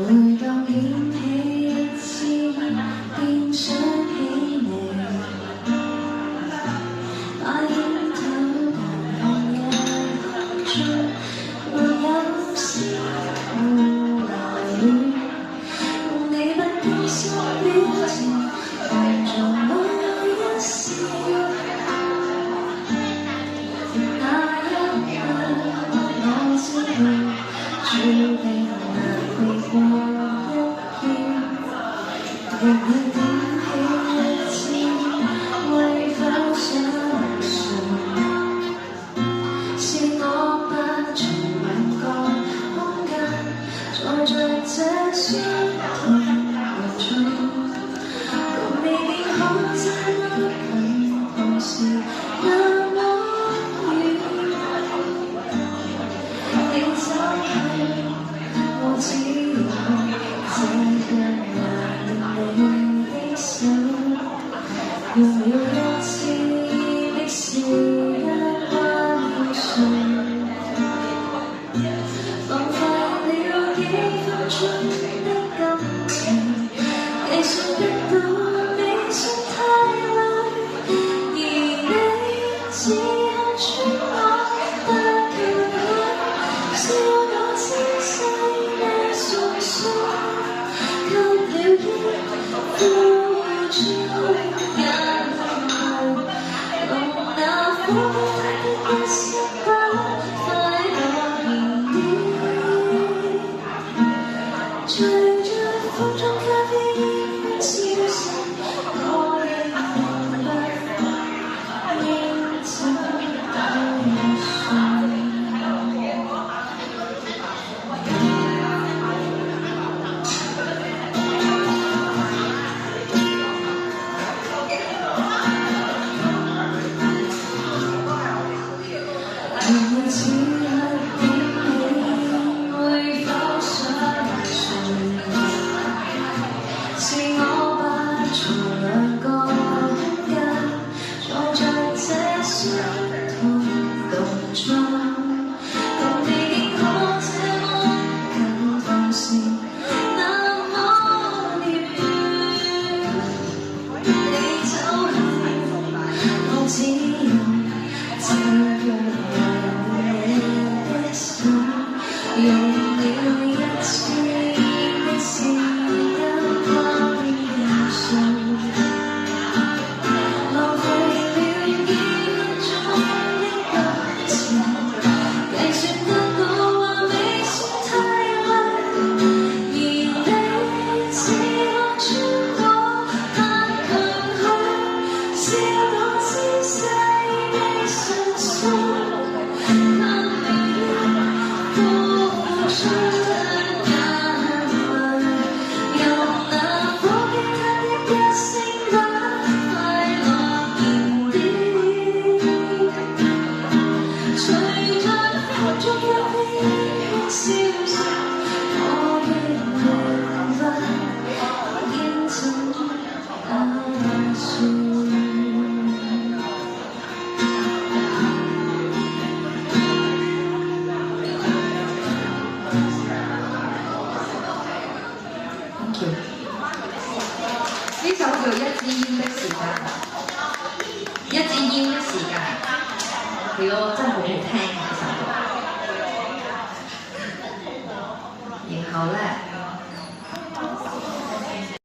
每當掀起一次，便想起你。把煙頭淡淡一盅，沒有絲毫留戀。用你不經心表情，幫助我一笑。那一刻，我知道，注定難避過一劫。仍要點起一支，為否相信，是我不從兩個空間，坐在這相同路中，共你便可這麼近，同時那麼遠。你走去，我只有這樣拿捏你的手，用了一次的笑一彎唇，浪費了幾分鐘的感情，計算得到你心太累，而你只看穿我不權去，笑我姿勢你純粹，給了一付出，也無用那苦的一生不快樂燃點，隨着風中咖啡因消失，我亦明白應怎對信。如你此刻點起，會否相信，是我不從兩個空間，坐在這相同路中，共你便可這麼近，同時那麼遠。你走去，我只有這樣用了一次的笑一彎唇，浪費了幾分鐘的感情，計算得到話未算太累，而你只看穿我不強去，笑我姿勢未純粹，給了一付出，也無用那火機它的一聲不快樂燃點，隨着風中咖啡因消失，我亦明白應怎打算。呢首叫《一支煙的時間》，一支煙的時間，係咯，真係好好聽嘅呢首歌。然後咧。